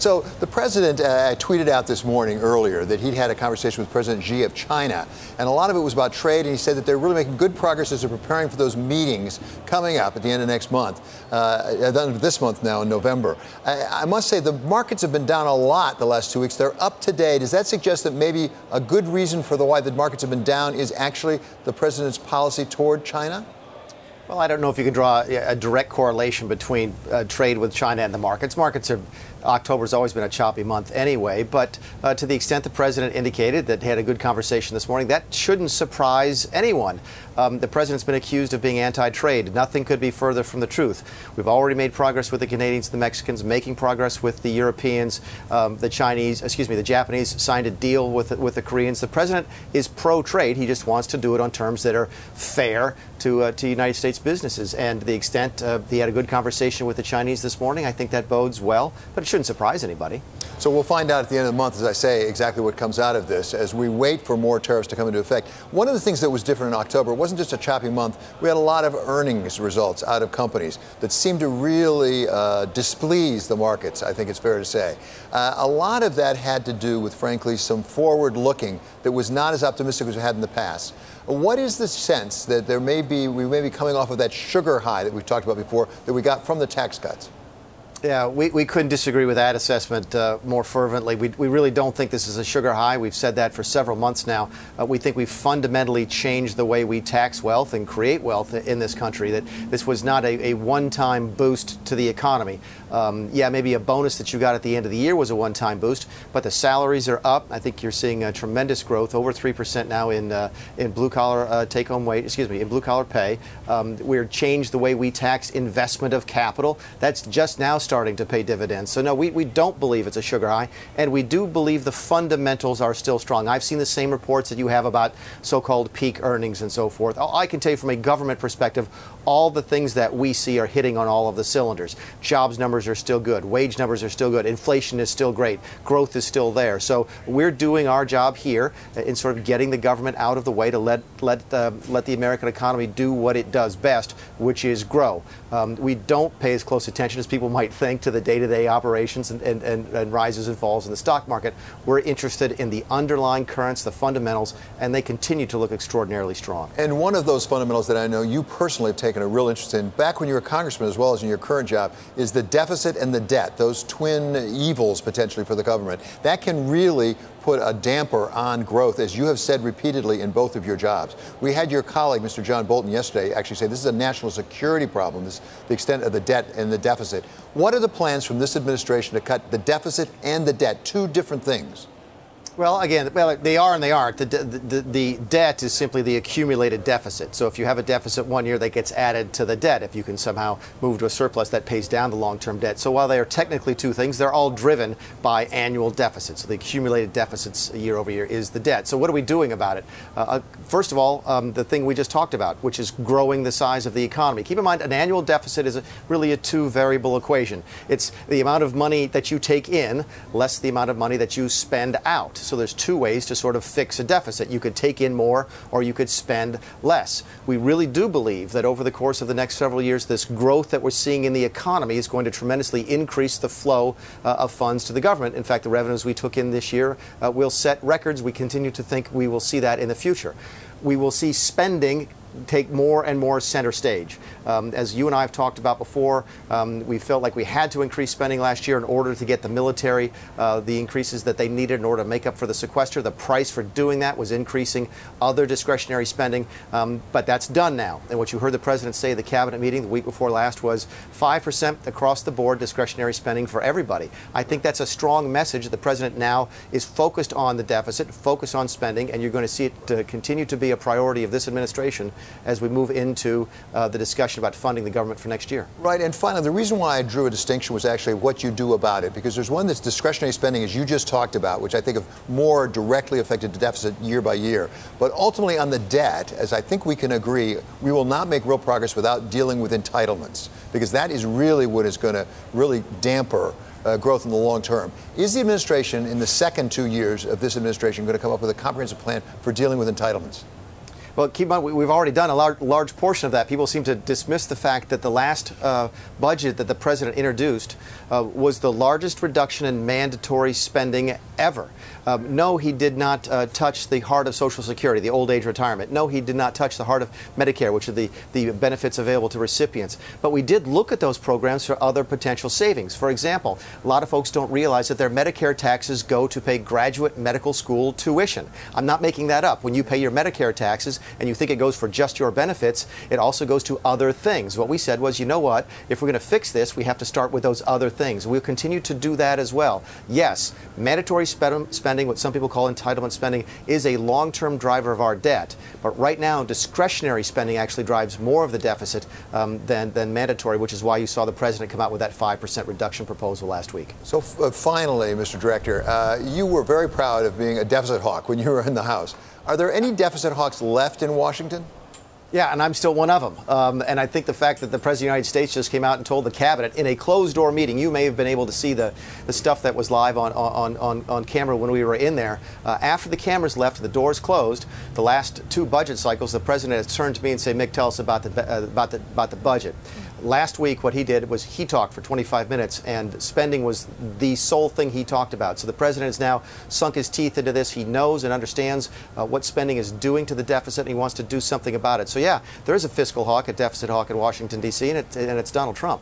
So the president tweeted out this morning earlier that he'd had a conversation with President Xi of China, and a lot of it was about trade, and he said that they're really making good progress as they're preparing for those meetings coming up at the end of next month, at the end of this month now in November. I must say the markets have been down a lot the last 2 weeks. They're up today. Does that suggest that maybe a good reason for why the markets have been down is actually the president's policy toward China? Well, I don't know if you can draw a direct correlation between trade with China and the markets. October's always been a choppy month anyway, but to the extent the president indicated that he had a good conversation this morning, that shouldn't surprise anyone. The president's been accused of being anti-trade. Nothing could be further from the truth. We've already made progress with the Canadians, the Mexicans, making progress with the Europeans, the Japanese signed a deal with the Koreans. The president is pro-trade. He just wants to do it on terms that are fair to United States businesses. And to the extent he had a good conversation with the Chinese this morning, I think that bodes well, but it shouldn't surprise anybody. So we'll find out at the end of the month, as I say, exactly what comes out of this as we wait for more tariffs to come into effect. One of the things that was different in October wasn't just a choppy month. We had a lot of earnings results out of companies that seemed to really displease the markets, I think it's fair to say. A lot of that had to do with, frankly, some forward looking that was not as optimistic as we had in the past. What is the sense that we may be coming off of that sugar high that we've talked about before that we got from the tax cuts? Yeah, we couldn't disagree with that assessment more fervently. We really don't think this is a sugar high. We've said that for several months now. We think we've fundamentally changed the way we tax wealth and create wealth in this country, that this was not a one-time boost to the economy. Maybe a bonus that you got at the end of the year was a one-time boost, but the salaries are up. I think you're seeing tremendous growth, over 3% now in blue-collar take-home wage, in blue-collar pay. We're changed the way we tax investment of capital. That's just now starting to pay dividends. So no, we don't believe it's a sugar high, and we do believe the fundamentals are still strong. I've seen the same reports that you have about so-called peak earnings and so forth. I can tell you from a government perspective, all the things that we see are hitting on all of the cylinders. Jobs numbers are still good. Wage numbers are still good. Inflation is still great. Growth is still there. So we're doing our job here in sort of getting the government out of the way to let the American economy do what it does best, which is grow. We don't pay as close attention as people might think to the day-to-day operations and rises and falls in the stock market. We're interested in the underlying currents, the fundamentals, and they continue to look extraordinarily strong. And one of those fundamentals that I know you personally have taken a real interest in, back when you were a congressman as well as in your current job, is the deficit and the debt, those twin evils potentially for the government. That can really put a damper on growth, as you have said repeatedly in both of your jobs. We had your colleague, Mr. John Bolton, yesterday actually say this is a national security problem, the extent of the debt and the deficit. What are the plans from this administration to cut the deficit and the debt? Two different things. Well, again, they are and they aren't. The debt is simply the accumulated deficit. So if you have a deficit one year, that gets added to the debt. If you can somehow move to a surplus, that pays down the long-term debt. So while they are technically two things, they're all driven by annual deficits. So the accumulated deficits year over year is the debt. So what are we doing about it? First of all, the thing we just talked about, which is growing the size of the economy. Keep in mind, an annual deficit is really a two-variable equation. It's the amount of money that you take in less the amount of money that you spend out. So there's two ways to sort of fix a deficit. You could take in more or you could spend less. We really do believe that over the course of the next several years, this growth that we're seeing in the economy is going to tremendously increase the flow of funds to the government. In fact, the revenues we took in this year will set records. We continue to think we will see that in the future. We will see spending take more and more center stage. As you and I have talked about before, we felt like we had to increase spending last year in order to get the military the increases that they needed in order to make up for the sequester. The price for doing that was increasing other discretionary spending, but that's done now. And what you heard the president say at the cabinet meeting the week before last was 5% across the board discretionary spending for everybody. I think that's a strong message. The president now is focused on the deficit, focused on spending, and you're going to see it continue to be a priority of this administration as we move into the discussion about funding the government for next year. Right. And finally, the reason why I drew a distinction was actually what you do about it, because there's one that's discretionary spending, as you just talked about, which I think have more directly affected the deficit year by year. But ultimately on the debt, as I think we can agree, we will not make real progress without dealing with entitlements, because that is really what is going to really damper growth in the long term. Is the administration, in the second 2 years of this administration, going to come up with a comprehensive plan for dealing with entitlements? Well, keep in mind, we've already done a large portion of that. People seem to dismiss the fact that the last budget that the president introduced was the largest reduction in mandatory spending ever. No, he did not touch the heart of Social Security, the old age retirement. No, he did not touch the heart of Medicare, which are the benefits available to recipients. But we did look at those programs for other potential savings. For example, a lot of folks don't realize that their Medicare taxes go to pay graduate medical school tuition. I'm not making that up. When you pay your Medicare taxes and you think it goes for just your benefits, it also goes to other things. What we said was, you know what, if we're going to fix this, we have to start with those other things. We'll continue to do that as well. Yes, mandatory spending, what some people call entitlement spending, is a long-term driver of our debt. But right now, discretionary spending actually drives more of the deficit than mandatory, which is why you saw the president come out with that 5% reduction proposal last week. So finally, Mr. Director, you were very proud of being a deficit hawk when you were in the House. Are there any deficit hawks left in Washington? Yeah, and I'm still one of them. And I think the fact that the President of the United States just came out and told the cabinet in a closed-door meeting, you may have been able to see the stuff that was live on camera when we were in there. After the cameras left, the doors closed. The last two budget cycles, the president has turned to me and said, "Mick, tell us about the budget." Last week, what he did was he talked for 25 minutes, and spending was the sole thing he talked about. So the president has now sunk his teeth into this. He knows and understands what spending is doing to the deficit, and he wants to do something about it. So yeah, there is a fiscal hawk, a deficit hawk in Washington, D.C., and it's Donald Trump.